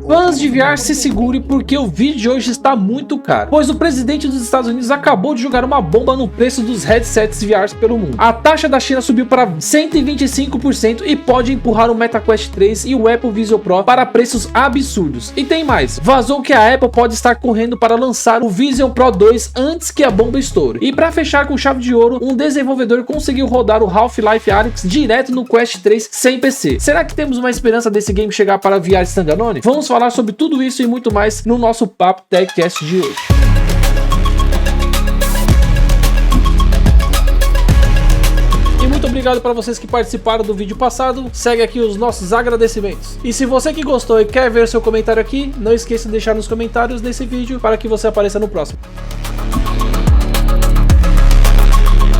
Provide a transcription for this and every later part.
Fãs de VR, se segure porque o vídeo de hoje está muito caro, pois o presidente dos Estados Unidos acabou de jogar uma bomba no preço dos headsets VR pelo mundo. A taxa da China subiu para 125% e pode empurrar o MetaQuest 3 e o Apple Vision Pro para preços absurdos. E tem mais, vazou que a Apple pode estar correndo para lançar o Vision Pro 2 antes que a bomba estoure. E para fechar com chave de ouro, um desenvolvedor conseguiu rodar o Half-Life Alyx direto no Quest 3 sem PC. Será que temos uma esperança desse game chegar para VR standalone? Vamos falar sobre tudo isso e muito mais no nosso Papo TechCast de hoje. E muito obrigado para vocês que participaram do vídeo passado. Segue aqui os nossos agradecimentos. E se você que gostou e quer ver seu comentário aqui, não esqueça de deixar nos comentários desse vídeo para que você apareça no próximo.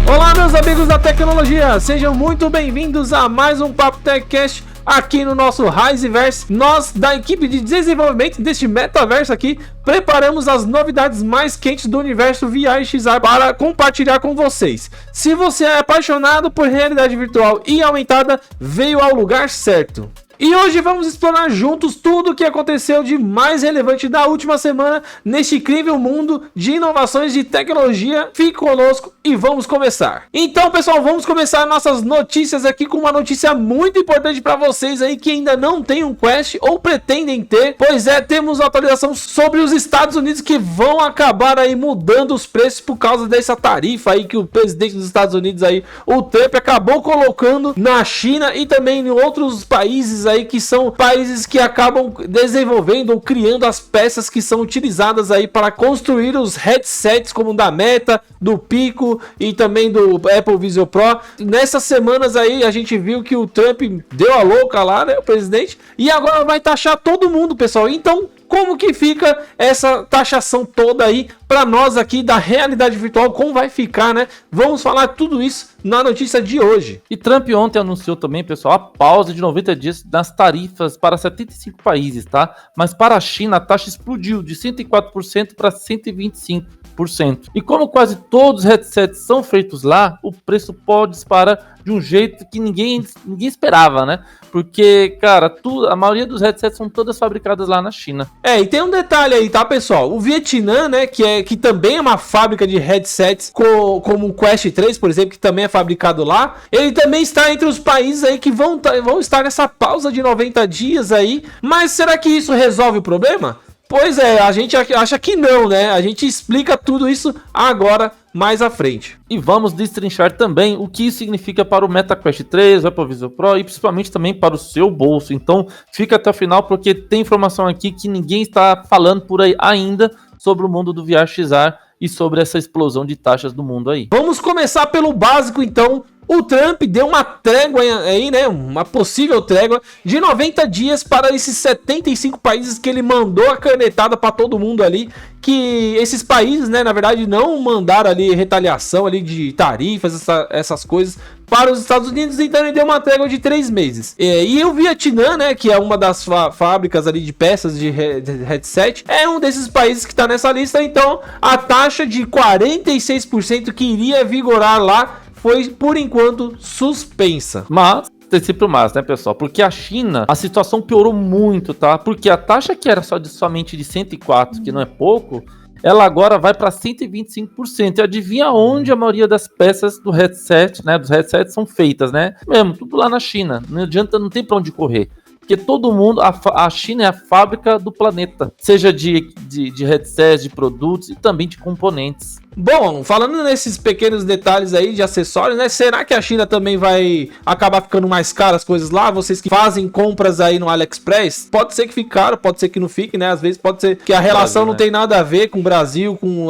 Olá, meus amigos da tecnologia, sejam muito bem-vindos a mais um Papo TechCast aqui no nosso Riseverse. Nós, da equipe de desenvolvimento deste metaverso aqui, preparamos as novidades mais quentes do universo VR e XR para compartilhar com vocês. Se você é apaixonado por realidade virtual e aumentada, veio ao lugar certo. E hoje vamos explorar juntos tudo o que aconteceu de mais relevante da última semana neste incrível mundo de inovações de tecnologia. Fique conosco e vamos começar. Então, pessoal, vamos começar nossas notícias aqui com uma notícia muito importante para vocês aí que ainda não tem um Quest ou pretendem ter. Pois é, temos atualização sobre os Estados Unidos que vão acabar aí mudando os preços por causa dessa tarifa aí que o presidente dos Estados Unidos aí, o Trump, acabou colocando na China e também em outros países aí que são países que acabam desenvolvendo ou criando as peças que são utilizadas aí para construir os headsets como da Meta, do Pico e também do Apple Vision Pro. Nessas semanas aí a gente viu que o Trump deu a louca lá, né, o presidente, e agora vai taxar todo mundo, pessoal. Então, como que fica essa taxação toda aí para nós aqui da realidade virtual? Como vai ficar, né? Vamos falar tudo isso na notícia de hoje. E Trump ontem anunciou também, pessoal, a pausa de 90 dias das tarifas para 75 países, tá? Mas para a China a taxa explodiu de 104% para 125%. E como quase todos os headsets são feitos lá, o preço pode disparar de um jeito que ninguém esperava, né? Porque, cara, a maioria dos headsets são todas fabricadas lá na China. E tem um detalhe aí, tá, pessoal? O Vietnã, né, que também é uma fábrica de headsets, como o Quest 3, por exemplo, que também é fabricado lá, ele também está entre os países aí que vão estar nessa pausa de 90 dias aí. Mas será que isso resolve o problema? Pois é, a gente acha que não, né? A gente explica tudo isso agora, mais à frente. E vamos destrinchar também o que isso significa para o MetaQuest 3, o Apple Vision Pro e principalmente também para o seu bolso. Então fica até o final porque tem informação aqui que ninguém está falando por aí ainda sobre o mundo do VR XR e sobre essa explosão de taxas do mundo aí. Vamos começar pelo básico então. O Trump deu uma trégua aí, né? Uma possível trégua de 90 dias para esses 75 países que ele mandou a canetada para todo mundo ali. Que esses países, né, na verdade, não mandaram ali retaliação ali de tarifas, essas coisas para os Estados Unidos, então ele deu uma trégua de 3 meses. E o Vietnã, né, que é uma das fábricas ali de peças de headset, é um desses países que está nessa lista, então a taxa de 46% que iria vigorar lá foi, por enquanto, suspensa. Mas tem sempre o mas, né, pessoal? Porque a China, a situação piorou muito, tá? Porque a taxa que era somente de 104, que não é pouco, ela agora vai para 125%. E adivinha onde a maioria das peças do headset, né, dos headsets são feitas, né? Mesmo, tudo lá na China. Não adianta, não tem para onde correr. Porque todo mundo, a China é a fábrica do planeta, seja de headsets, de produtos e também de componentes. Bom, falando nesses pequenos detalhes aí de acessórios, né? Será que a China também vai acabar ficando mais caro as coisas lá? Vocês que fazem compras aí no AliExpress, pode ser que fique caro, pode ser que não fique, né? Às vezes pode ser que a relação não tem nada a ver com o Brasil, com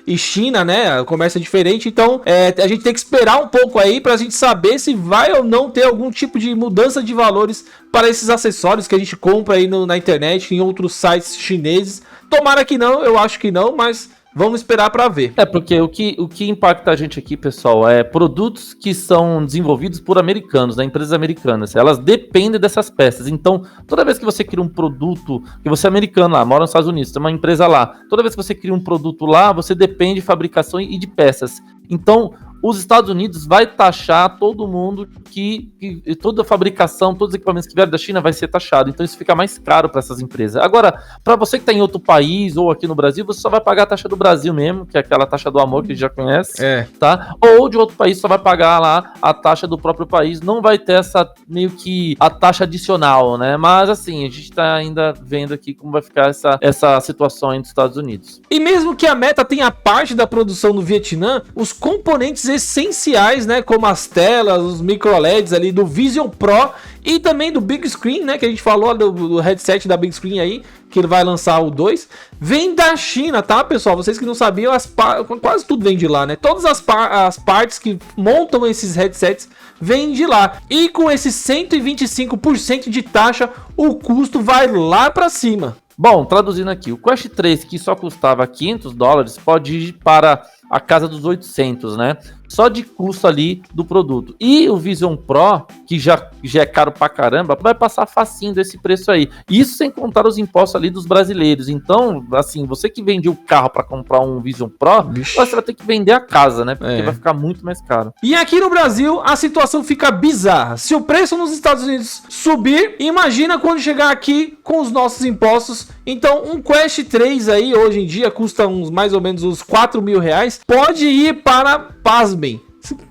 e China, né? O comércio é diferente, então a gente tem que esperar um pouco aí pra gente saber se vai ou não ter algum tipo de mudança de valores para esses acessórios que a gente compra aí na internet, em outros sites chineses. Tomara que não, eu acho que não, mas vamos esperar para ver. Porque o que impacta a gente aqui, pessoal, é produtos que são desenvolvidos por americanos, né, empresas americanas. Elas dependem dessas peças. Então, toda vez que você cria um produto, que você é americano lá, mora nos Estados Unidos, tem uma empresa lá, toda vez que você cria um produto lá, você depende de fabricação e de peças. Então, os Estados Unidos vai taxar todo mundo que toda a fabricação, todos os equipamentos que vierem da China vai ser taxado. Então isso fica mais caro para essas empresas. Agora, para você que está em outro país ou aqui no Brasil, você só vai pagar a taxa do Brasil mesmo, que é aquela taxa do amor que a gente já conhece, tá? Ou de outro país só vai pagar lá a taxa do próprio país. Não vai ter essa meio que a taxa adicional, né? Mas assim, a gente está ainda vendo aqui como vai ficar essa situação aí nos Estados Unidos. E mesmo que a Meta tenha parte da produção no Vietnã, os componentes essenciais, né, como as telas, os micro LEDs ali do Vision Pro e também do Big Screen, né, que a gente falou do headset da Big Screen aí, que ele vai lançar o 2, vem da China, tá, pessoal? Vocês que não sabiam, quase tudo vem de lá, né? Todas as partes que montam esses headsets vêm de lá. E com esse 125% de taxa, o custo vai lá para cima. Bom, traduzindo aqui, o Quest 3, que só custava $500, pode ir para a casa dos 800, né? Só de custo ali do produto. E o Vision Pro, que já é caro pra caramba, vai passar facinho desse preço aí. Isso sem contar os impostos ali dos brasileiros. Então, assim, você que vende o carro pra comprar um Vision Pro, você vai ter que vender a casa, né? Porque vai ficar muito mais caro. E aqui no Brasil, a situação fica bizarra. Se o preço nos Estados Unidos subir, imagina quando chegar aqui com os nossos impostos. Então, um Quest 3 aí, hoje em dia, custa mais ou menos uns R$4.000. Pode ir para, pasmem,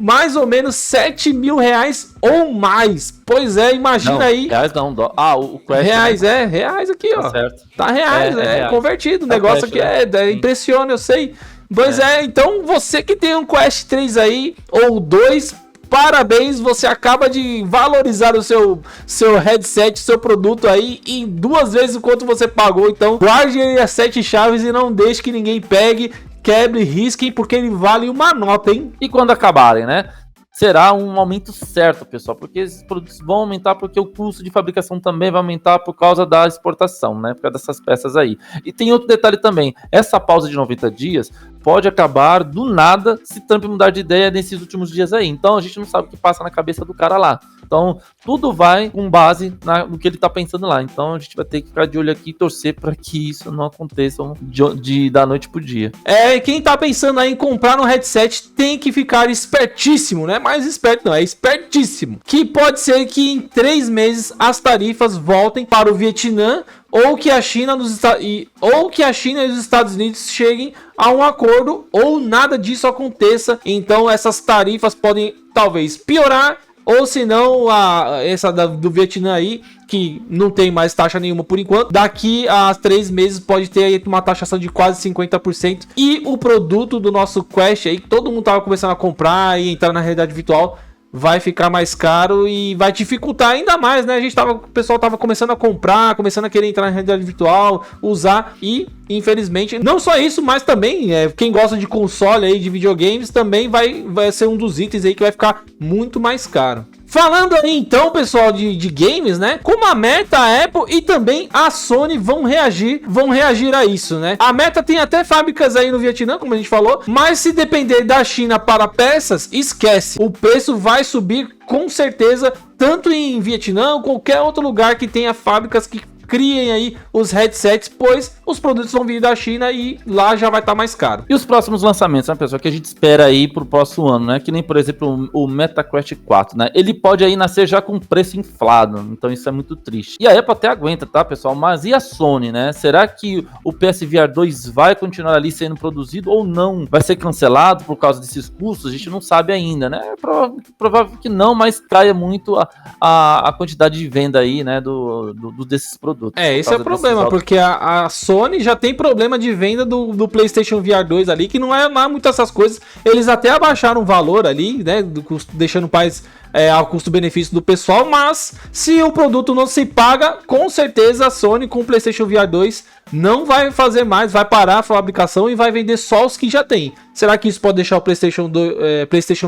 mais ou menos R$7.000 ou mais. Pois é, imagina não, aí. Reais não, o Quest. Reais, né? Reais aqui, ó. Certo. Tá reais, reais. Convertido. O negócio Quest, aqui impressiona, eu sei. Pois então você que tem um Quest 3 aí, ou 2, parabéns, você acaba de valorizar o seu headset, seu produto aí em 2 vezes o quanto você pagou. Então guarde ele as 7 chaves e não deixe que ninguém pegue, quebre, risquem, porque ele vale uma nota, hein? E quando acabarem, né? Será um aumento certo, pessoal, porque esses produtos vão aumentar porque o custo de fabricação também vai aumentar por causa da exportação, né? Por causa dessas peças aí. E tem outro detalhe também, essa pausa de 90 dias pode acabar do nada se Trump mudar de ideia nesses últimos dias aí. Então a gente não sabe o que passa na cabeça do cara lá. Então tudo vai com base no que ele tá pensando lá. Então a gente vai ter que ficar de olho aqui e torcer para que isso não aconteça da noite pro dia. E quem tá pensando aí em comprar um headset tem que ficar espertíssimo, né? Mais esperto não, é espertíssimo. Que pode ser que em 3 meses as tarifas voltem para o Vietnã ou que a China e os Estados Unidos cheguem a um acordo ou nada disso aconteça. Então essas tarifas podem talvez piorar, ou se não, essa do Vietnã aí, que não tem mais taxa nenhuma por enquanto, daqui a 3 meses pode ter aí uma taxação de quase 50%. E o produto do nosso Quest aí, que todo mundo tava começando a comprar e entrar na realidade virtual, vai ficar mais caro e vai dificultar ainda mais, né? O pessoal tava começando a comprar, começando a querer entrar na realidade virtual, usar e, infelizmente, não só isso, mas também quem gosta de console aí, de videogames, também vai ser um dos itens aí que vai ficar muito mais caro. Falando aí então, pessoal, de games, né? Como a Meta, a Apple e também a Sony vão reagir a isso, né? A Meta tem até fábricas aí no Vietnã, como a gente falou, mas se depender da China para peças, esquece. O preço vai subir com certeza, tanto em Vietnã ou qualquer outro lugar que tenha fábricas que criem aí os headsets, pois os produtos vão vir da China e lá já vai estar mais caro. E os próximos lançamentos, né, pessoal, que a gente espera aí pro próximo ano, né? Que nem, por exemplo, o MetaQuest 4, né? Ele pode aí nascer já com preço inflado, então isso é muito triste. E a Apple até aguenta, tá, pessoal? Mas e a Sony, né? Será que o PSVR 2 vai continuar ali sendo produzido ou não? Vai ser cancelado por causa desses custos? A gente não sabe ainda, né? É provável que não, mas caia muito a quantidade de venda aí, né, desses produtos. Esse é o problema, porque a Sony já tem problema de venda do PlayStation VR 2 ali, que não é muito essas coisas. Eles até abaixaram o valor ali, né, deixando mais ao custo-benefício do pessoal, mas se o produto não se paga, com certeza a Sony com o PlayStation VR 2 não vai fazer mais, vai parar a fabricação e vai vender só os que já tem. Será que isso pode deixar o PlayStation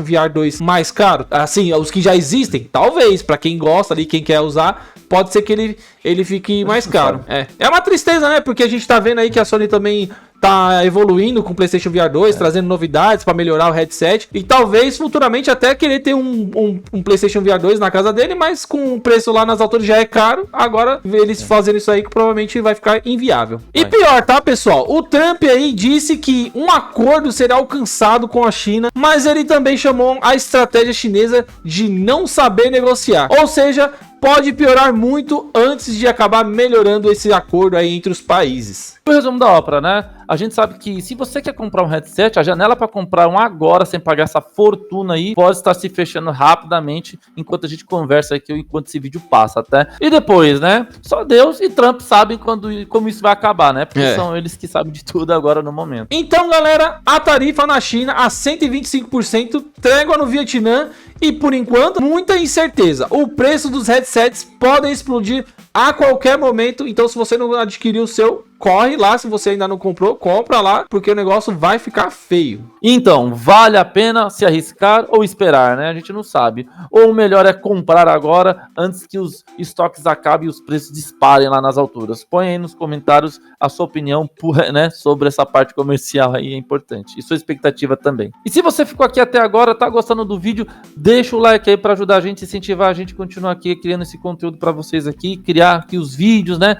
VR 2 mais caro? Assim, os que já existem? Talvez, para quem gosta ali, quem quer usar, pode ser que ele fique mais caro. É uma tristeza, né? Porque a gente tá vendo aí que a Sony também tá evoluindo com o PlayStation VR 2, trazendo novidades para melhorar o headset. E talvez futuramente até querer ter um PlayStation VR 2 na casa dele, mas com o preço lá nas alturas já é caro. Agora, eles fazendo isso aí que provavelmente vai ficar inviável. E pior, tá, pessoal? O Trump aí disse que um acordo será alcançado com a China, mas ele também chamou a estratégia chinesa de não saber negociar. Ou seja, pode piorar muito antes de acabar melhorando esse acordo aí entre os países. O resumo da ópera, né? A gente sabe que se você quer comprar um headset, a janela para comprar um agora, sem pagar essa fortuna aí, pode estar se fechando rapidamente enquanto a gente conversa aqui, enquanto esse vídeo passa até. E depois, né? Só Deus e Trump sabem como isso vai acabar, né? Porque são eles que sabem de tudo agora no momento. Então, galera, a tarifa na China a 125%, trégua no Vietnã e, por enquanto, muita incerteza. O preço dos headsets podem explodir a qualquer momento, então se você não adquiriu o seu, corre lá. Se você ainda não comprou, compra lá, porque o negócio vai ficar feio. Então, vale a pena se arriscar ou esperar, né? A gente não sabe. Ou o melhor é comprar agora, antes que os estoques acabem e os preços disparem lá nas alturas. Põe aí nos comentários a sua opinião, né, sobre essa parte comercial aí, é importante. E sua expectativa também. E se você ficou aqui até agora, tá gostando do vídeo, deixa o like aí para ajudar a gente, incentivar a gente a continuar aqui criando esse conteúdo para vocês aqui, criar aqui os vídeos, né?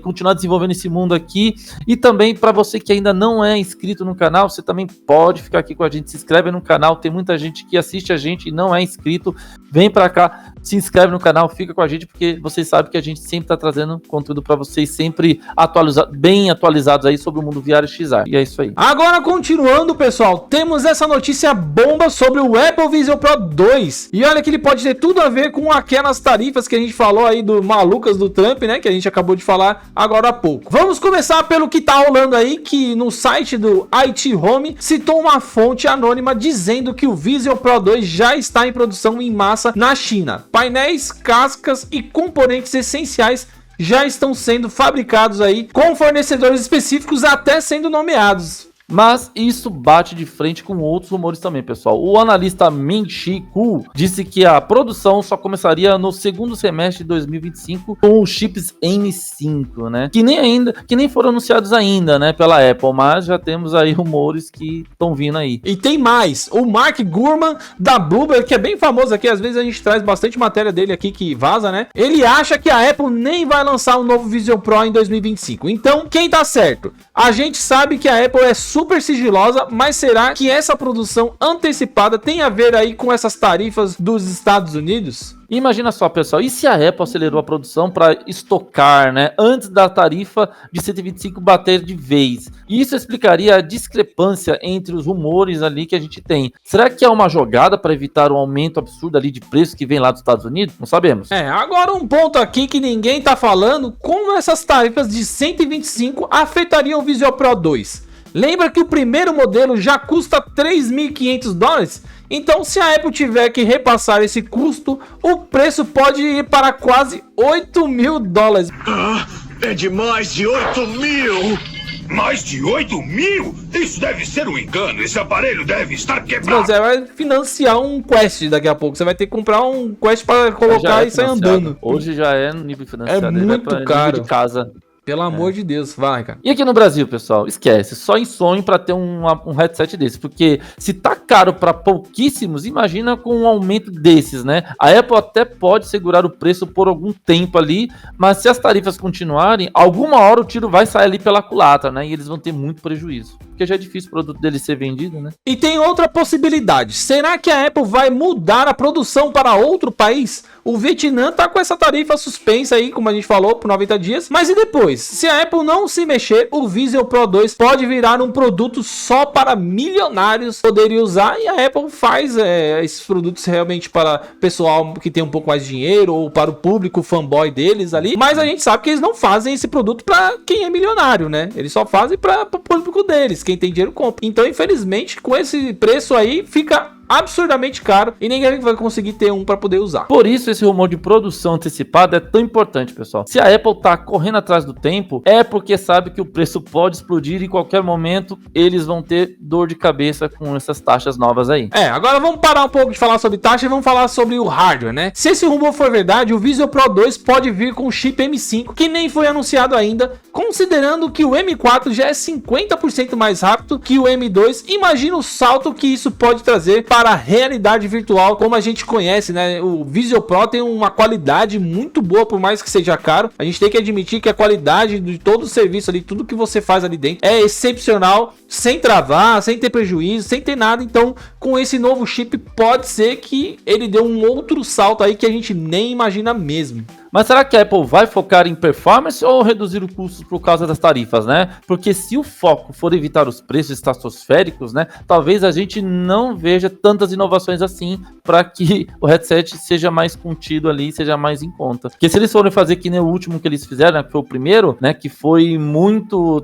Continuar desenvolvendo esse mundo aqui. E também para você que ainda não é inscrito no canal, você também pode ficar aqui com a gente, se inscreve no canal. Tem muita gente que assiste a gente e não é inscrito, vem para cá, se inscreve no canal, fica com a gente, porque vocês sabem que a gente sempre tá trazendo conteúdo para vocês, sempre bem atualizados aí sobre o mundo VR e XR. E é isso aí. Agora, continuando, pessoal, temos essa notícia bomba sobre o Apple Vision Pro 2. E olha que ele pode ter tudo a ver com aquelas tarifas que a gente falou aí do malucas do Trump, né? Que a gente acabou de falar agora há pouco. Vamos começar pelo que tá rolando aí, que no site do IT Home citou uma fonte anônima dizendo que o Vision Pro 2 já está em produção em massa na China. Painéis, cascas e componentes essenciais já estão sendo fabricados aí com fornecedores específicos até sendo nomeados. Mas isso bate de frente com outros rumores também, pessoal. O analista Ming-Chi Kuo disse que a produção só começaria no segundo semestre de 2025 com os chips M5, né? Que nem foram anunciados ainda, né, pela Apple, mas já temos aí rumores que estão vindo aí. E tem mais, o Mark Gurman da Bloomberg, que é bem famoso aqui, às vezes a gente traz bastante matéria dele aqui que vaza, né? Ele acha que a Apple nem vai lançar um novo Vision Pro em 2025. Então, quem tá certo? A gente sabe que a Apple é super sigilosa, mas será que essa produção antecipada tem a ver aí com essas tarifas dos Estados Unidos? Imagina só, pessoal, e se a Apple acelerou a produção para estocar, né, antes da tarifa de 125 bater de vez? Isso explicaria a discrepância entre os rumores ali que a gente tem. Será que é uma jogada para evitar um aumento absurdo ali de preço que vem lá dos Estados Unidos? Não sabemos. Agora um ponto aqui que ninguém tá falando, como essas tarifas de 125 afetariam o Vision Pro 2? Lembra que o primeiro modelo já custa $3.500? Então, se a Apple tiver que repassar esse custo, o preço pode ir para quase $8.000. É de mais de 8.000! Mais de 8.000? Isso deve ser um engano. Esse aparelho deve estar quebrado. Você vai financiar um Quest daqui a pouco. Você vai ter que comprar um Quest para colocar e sair andando. Hoje já é no nível financiado. É muito caro. Nível de casa. Pelo amor de Deus, vai, cara. E aqui no Brasil, pessoal, esquece, só em sonho para ter um headset desse, porque se tá caro para pouquíssimos, imagina com um aumento desses, né? A Apple até pode segurar o preço por algum tempo ali, mas se as tarifas continuarem, alguma hora o tiro vai sair ali pela culatra, né? E eles vão ter muito prejuízo, porque já é difícil o produto dele ser vendido, né? E tem outra possibilidade, será que a Apple vai mudar a produção para outro país? O Vietnã tá com essa tarifa suspensa aí, como a gente falou, por 90 dias, mas e depois? Se a Apple não se mexer, o Vision Pro 2 pode virar um produto só para milionários poderem usar, e a Apple faz esses produtos realmente para pessoal que tem um pouco mais de dinheiro ou para o público fanboy deles ali, mas a gente sabe que eles não fazem esse produto para quem é milionário, né? Eles só fazem para o público deles, quem tem dinheiro compra. Então, infelizmente, com esse preço aí, fica absurdamente caro e ninguém vai conseguir ter um para poder usar. Por isso esse rumor de produção antecipada é tão importante, pessoal. Se a Apple tá correndo atrás do tempo, é porque sabe que o preço pode explodir e em qualquer momento eles vão ter dor de cabeça com essas taxas novas aí. Agora vamos parar um pouco de falar sobre taxa e vamos falar sobre o hardware, né? Se esse rumor for verdade, o Vision Pro 2 pode vir com o chip M5, que nem foi anunciado ainda, considerando que o M4 já é 50% mais rápido que o M2, imagina o salto que isso pode trazer para a realidade virtual, como a gente conhece, né? O Vision Pro tem uma qualidade muito boa, por mais que seja caro. A gente tem que admitir que a qualidade de todo o serviço ali, tudo que você faz ali dentro, é excepcional, sem travar, sem ter prejuízo, sem ter nada. Então, com esse novo chip, pode ser que ele dê um outro salto aí que a gente nem imagina mesmo. Mas será que a Apple vai focar em performance ou reduzir os custos por causa das tarifas, né? Porque se o foco for evitar os preços estratosféricos, né, talvez a gente não veja tantas inovações assim para que o headset seja mais contido ali, seja mais em conta. Porque se eles forem fazer que nem o último que eles fizeram, né, que foi o primeiro, né, que foi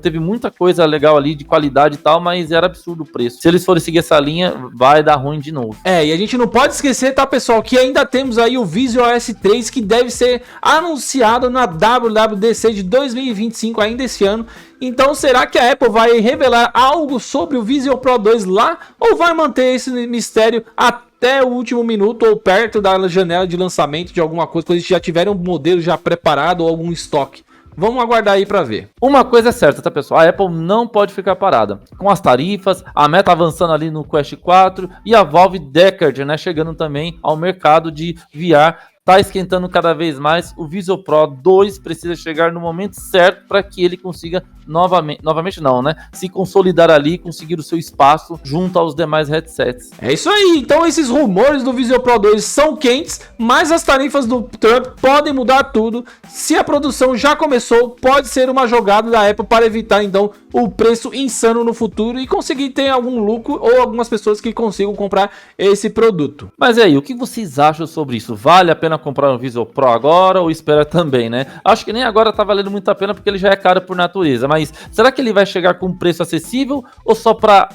teve muita coisa legal ali de qualidade e tal, mas era absurdo o preço. Se eles forem seguir essa linha, vai dar ruim de novo. E a gente não pode esquecer, tá, pessoal, que ainda temos aí o Vision OS 3 que deve ser anunciado na WWDC de 2025 ainda esse ano. Então será que a Apple vai revelar algo sobre o Vision Pro 2 lá ou vai manter esse mistério até o último minuto ou perto da janela de lançamento de alguma coisa, quando eles já tiverem um modelo já preparado ou algum estoque? Vamos aguardar aí para ver. Uma coisa é certa, tá, pessoal? A Apple não pode ficar parada. Com as tarifas, a Meta avançando ali no Quest 4 e a Valve Deckard, né, chegando também ao mercado de VR. Tá esquentando cada vez mais. O Vision Pro 2 precisa chegar no momento certo para que ele consiga novamente não, né? Se consolidar ali, conseguir o seu espaço junto aos demais headsets. É isso aí. Então esses rumores do Vision Pro 2 são quentes, mas as tarifas do Trump podem mudar tudo. Se a produção já começou, pode ser uma jogada da Apple para evitar então o preço insano no futuro e conseguir ter algum lucro ou algumas pessoas que consigam comprar esse produto. Mas e aí, o que vocês acham sobre isso? Vale a pena comprar um Vision Pro agora ou espera também, né? Acho que nem agora tá valendo muito a pena porque ele já é caro por natureza, mas será que ele vai chegar com um preço acessível ou só para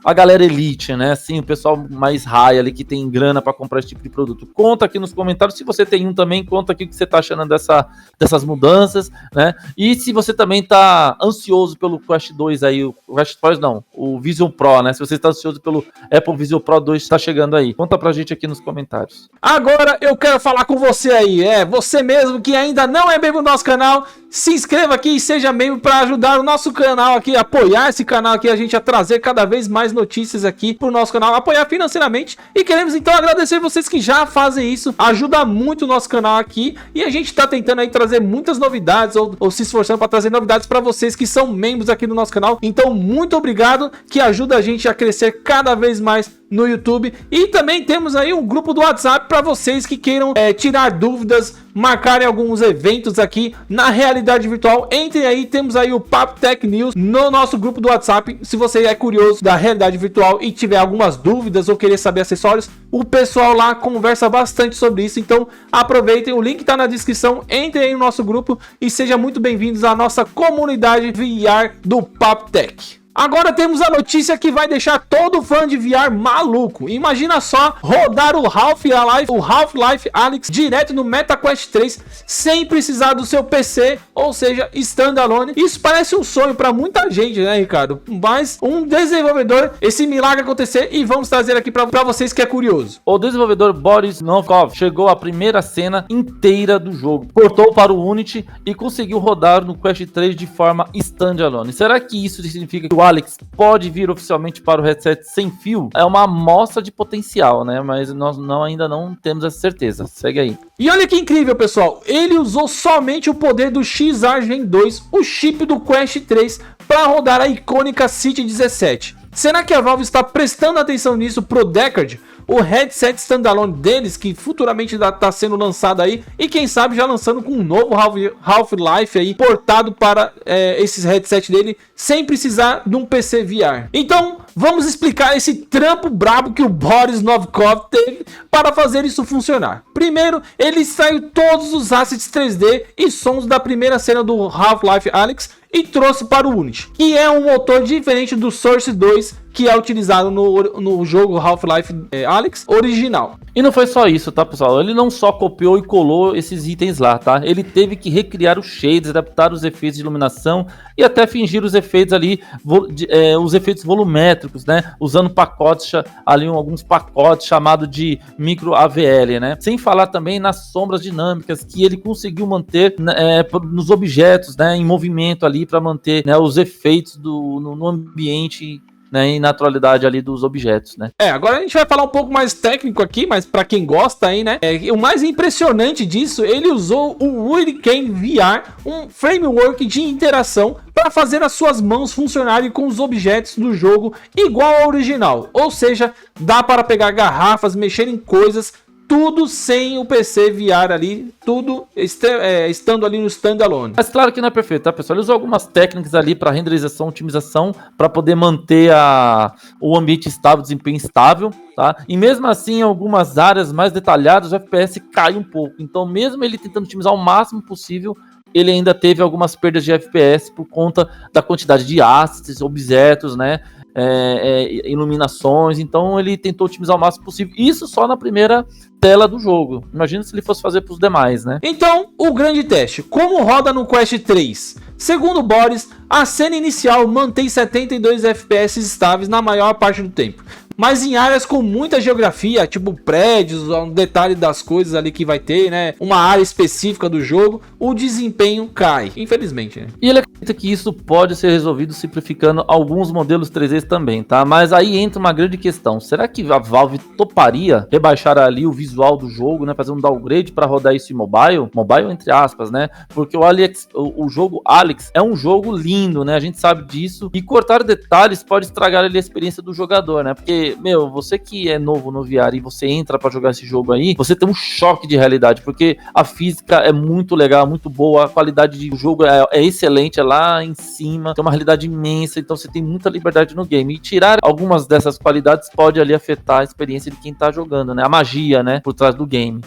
a galera elite, né? Assim, o pessoal mais high ali que tem grana para comprar esse tipo de produto. Conta aqui nos comentários se você tem um também, conta aqui o que você tá achando dessas mudanças, né? E se você também tá ansioso pelo Quest 2 aí, o Quest 2 não, o Vision Pro, né? Se você tá ansioso pelo Apple Vision Pro 2 que tá chegando aí, conta pra gente aqui nos comentários. Agora eu quero falar com você aí, você mesmo que ainda não é membro do nosso canal, se inscreva aqui e seja membro para ajudar o nosso canal aqui, apoiar esse canal aqui, a gente a trazer cada vez mais notícias aqui pro nosso canal, apoiar financeiramente, e queremos então agradecer vocês que já fazem isso, ajuda muito o nosso canal aqui, e a gente tá tentando aí trazer muitas novidades, ou se esforçando para trazer novidades para vocês que são membros aqui do nosso canal, então muito obrigado, que ajuda a gente a crescer cada vez mais no YouTube. E também temos aí um grupo do WhatsApp para vocês que queiram tirar dúvidas, marcarem alguns eventos aqui na realidade virtual. Entrem aí, temos aí o Papo Tech News no nosso grupo do WhatsApp. Se você é curioso da realidade virtual e tiver algumas dúvidas ou querer saber acessórios, o pessoal lá conversa bastante sobre isso. Então aproveitem, o link tá na descrição, entrem aí no nosso grupo e sejam muito bem-vindos à nossa comunidade VR do Papo Tech. Agora temos a notícia que vai deixar todo fã de VR maluco. Imagina só rodar o Half-Life Alyx direto no MetaQuest 3 sem precisar do seu PC, ou seja, standalone. Isso parece um sonho para muita gente, né, Ricardo? Mas um desenvolvedor, esse milagre acontecer, e vamos trazer aqui para vocês que é curioso. O desenvolvedor Boris Novkov chegou à primeira cena inteira do jogo, portou para o Unity e conseguiu rodar no Quest 3 de forma standalone. Será que isso significa que o Alyx pode vir oficialmente para o headset sem fio? É uma amostra de potencial, né? Mas nós ainda não temos essa certeza. Segue aí. E olha que incrível, pessoal. Ele usou somente o poder do XR Gen 2, o chip do Quest 3, para rodar a icônica City 17. Será que a Valve está prestando atenção nisso pro Deckard? O headset standalone deles, que futuramente está sendo lançado aí, e quem sabe já lançando com um novo Half-Life aí, portado para esses headsets dele, sem precisar de um PC VR. Então, vamos explicar esse trampo brabo que o Boris Novkov teve para fazer isso funcionar. Primeiro, ele extraiu todos os assets 3D e sons da primeira cena do Half-Life Alyx e trouxe para o Unity, que é um motor diferente do Source 2, que é utilizado no jogo Half-Life Alyx original. E não foi só isso, tá, pessoal? Ele não só copiou e colou esses itens lá, tá? Ele teve que recriar os shaders, adaptar os efeitos de iluminação e até fingir os efeitos ali, os efeitos volumétricos, né? Usando pacotes, alguns pacotes chamados de micro AVL, né? Sem falar também nas sombras dinâmicas que ele conseguiu manter nos objetos, né? Em movimento ali para manter, né, os efeitos no ambiente, né, e naturalidade ali dos objetos, né? Agora a gente vai falar um pouco mais técnico aqui, mas pra quem gosta aí, né? O mais impressionante disso, ele usou o Hurricane VR, um framework de interação para fazer as suas mãos funcionarem com os objetos do jogo igual ao original. Ou seja, dá para pegar garrafas, mexer em coisas, tudo sem o PC VR ali, tudo estando ali no standalone. Mas claro que não é perfeito, tá, pessoal? Ele usou algumas técnicas ali para renderização, otimização, para poder manter o ambiente estável, desempenho estável, tá? E mesmo assim, em algumas áreas mais detalhadas, o FPS cai um pouco. Então, mesmo ele tentando otimizar o máximo possível, ele ainda teve algumas perdas de FPS por conta da quantidade de assets, objetos, né? Iluminações, então ele tentou otimizar o máximo possível, isso só na primeira tela do jogo. Imagina se ele fosse fazer para os demais, né? Então, o grande teste, como roda no Quest 3? Segundo o Boris, a cena inicial mantém 72 FPS estáveis na maior parte do tempo, mas em áreas com muita geografia, tipo prédios, um detalhe das coisas ali que vai ter, né? Uma área específica do jogo, o desempenho cai, infelizmente, né? E ele acredita que isso pode ser resolvido simplificando alguns modelos 3D também, tá? Mas aí entra uma grande questão. Será que a Valve toparia rebaixar ali o visual do jogo, né? Fazer um downgrade para rodar isso em mobile? Mobile entre aspas, né? Porque o jogo Alyx é um jogo lindo, né? A gente sabe disso. E cortar detalhes pode estragar ali a experiência do jogador, né? Porque, você que é novo no VR e você entra pra jogar esse jogo aí, você tem um choque de realidade, porque a física é muito legal, muito boa, a qualidade do jogo é excelente, é lá em cima, tem uma realidade imensa, então você tem muita liberdade no game. E tirar algumas dessas qualidades pode ali afetar a experiência de quem tá jogando, né? A magia, né? Por trás do game.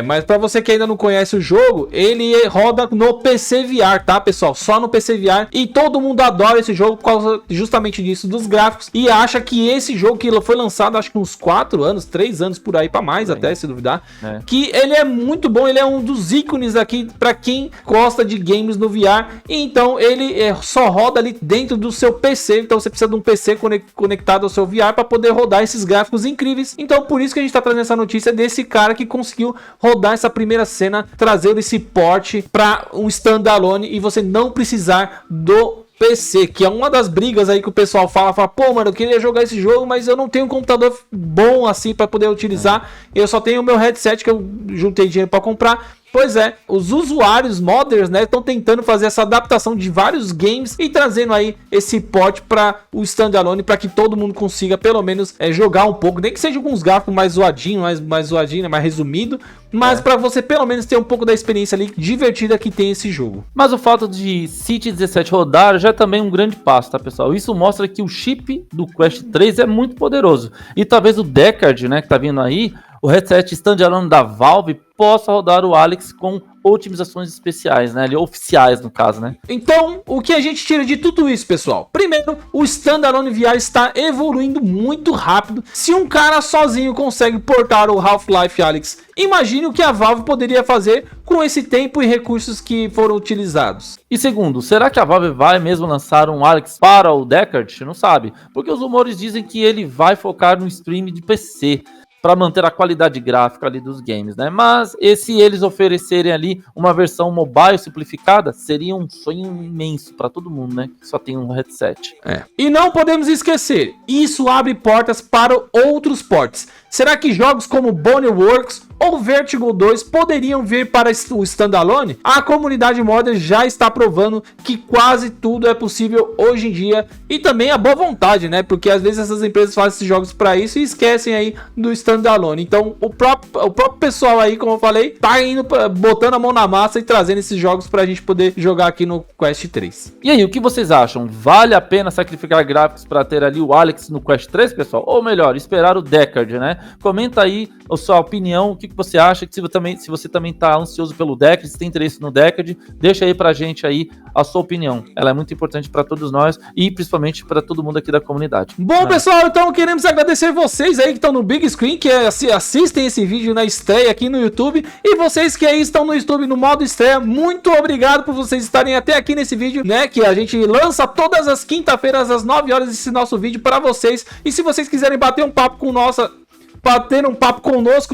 Mas pra você que ainda não conhece o jogo, ele roda no PC VR, tá, pessoal? Só no PC VR. E todo mundo adora esse jogo por causa justamente disso, dos gráficos. E acha que esse jogo que foi lançado, acho que uns 4 anos, 3 anos por aí, pra mais até, se duvidar. Que ele é muito bom, ele é um dos ícones aqui pra quem gosta de games no VR. E então ele só roda ali dentro do seu PC. Então você precisa de um PC conectado ao seu VR pra poder rodar esses gráficos incríveis. Então por isso que a gente tá trazendo essa notícia desse cara que conseguiu rodar essa primeira cena, trazendo esse porte para um standalone e você não precisar do PC, que é uma das brigas aí que o pessoal fala, pô, mano, eu queria jogar esse jogo, mas eu não tenho um computador bom assim para poder utilizar, eu só tenho o meu headset que eu juntei dinheiro para comprar. Pois é, os usuários modders, né, estão tentando fazer essa adaptação de vários games e trazendo aí esse port para o standalone, para que todo mundo consiga pelo menos jogar um pouco, nem que seja com uns gráficos mais zoadinho, mais zoadinho, mais resumido, mas para você pelo menos ter um pouco da experiência ali divertida que tem esse jogo. Mas o fato de City 17 rodar já é também um grande passo, tá, pessoal? Isso mostra que o chip do Quest 3 é muito poderoso e talvez o Deckard, né, que tá vindo aí, o headset standalone da Valve possa rodar o Alyx com otimizações especiais, né? Ali, oficiais, no caso, né? Então, o que a gente tira de tudo isso, pessoal? Primeiro, o standalone VR está evoluindo muito rápido. Se um cara sozinho consegue portar o Half-Life Alyx, imagine o que a Valve poderia fazer com esse tempo e recursos que foram utilizados. E segundo, será que a Valve vai mesmo lançar um Alyx para o Deckard? Não sabe, porque os rumores dizem que ele vai focar no stream de PC, para manter a qualidade gráfica ali dos games, né? Mas se eles oferecerem ali uma versão mobile simplificada, seria um sonho imenso para todo mundo, né? Que só tem um headset. E não podemos esquecer, isso abre portas para outros ports. Será que jogos como Boneworks ou Vertigo 2 poderiam vir para o standalone? A comunidade modder já está provando que quase tudo é possível hoje em dia, e também a boa vontade, né? Porque às vezes essas empresas fazem esses jogos para isso e esquecem aí do standalone. Então o próprio pessoal aí, como eu falei, tá indo botando a mão na massa e trazendo esses jogos pra gente poder jogar aqui no Quest 3. E aí, o que vocês acham? Vale a pena sacrificar gráficos para ter ali o Alyx no Quest 3, pessoal? Ou melhor, esperar o Deckard, né? Comenta aí a sua opinião, o que você acha, que se você também tá ansioso pelo Decade, se tem interesse no Decade, deixa aí pra gente aí a sua opinião. Ela é muito importante pra todos nós e principalmente pra todo mundo aqui da comunidade. Bom, pessoal, então queremos agradecer vocês aí que estão no Big Screen, que assistem esse vídeo na estreia aqui no YouTube, e vocês que aí estão no YouTube no modo estreia, muito obrigado por vocês estarem até aqui nesse vídeo, né, que a gente lança todas as quinta-feiras às 9 horas esse nosso vídeo para vocês. E se vocês quiserem bater um papo conosco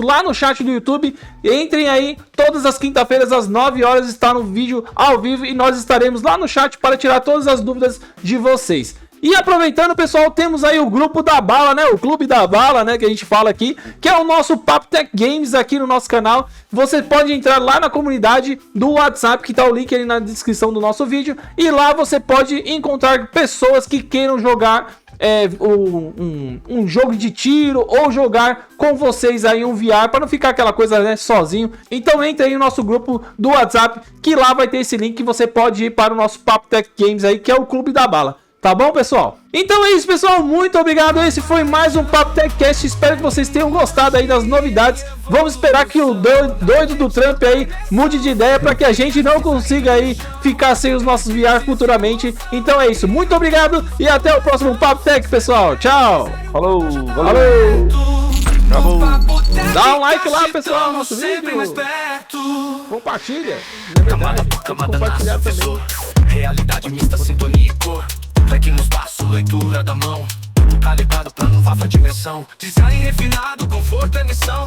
lá no chat do YouTube, entrem aí, todas as quinta-feiras às 9 horas está no vídeo ao vivo e nós estaremos lá no chat para tirar todas as dúvidas de vocês. E aproveitando, pessoal, temos aí o grupo da bala, né? O clube da bala, né? Que a gente fala aqui, que é o nosso Papo Tech Games aqui no nosso canal. Você pode entrar lá na comunidade do WhatsApp, que tá o link aí na descrição do nosso vídeo. E lá você pode encontrar pessoas que queiram jogar um jogo de tiro ou jogar com vocês aí um VR, para não ficar aquela coisa, né, sozinho. Então entre aí no nosso grupo do WhatsApp, que lá vai ter esse link que você pode ir para o nosso Papo Tech Games aí, que é o clube da bala. Tá bom, pessoal? Então é isso, pessoal. Muito obrigado. Esse foi mais um Papo Tech Cast. Espero que vocês tenham gostado aí das novidades. Vamos esperar que o doido do Trump aí mude de ideia para que a gente não consiga aí ficar sem os nossos VR futuramente. Então é isso. Muito obrigado e até o próximo Papo Tech, pessoal. Tchau. Falou. Valeu. Acabou. Dá um like lá, pessoal, no nosso vídeo. Compartilha. É verdade. Compartilhar também. Realidade mista, sintonia e cor. Track no espaço, leitura da mão. Calibrado pra nova dimensão. Design refinado, conforto é missão.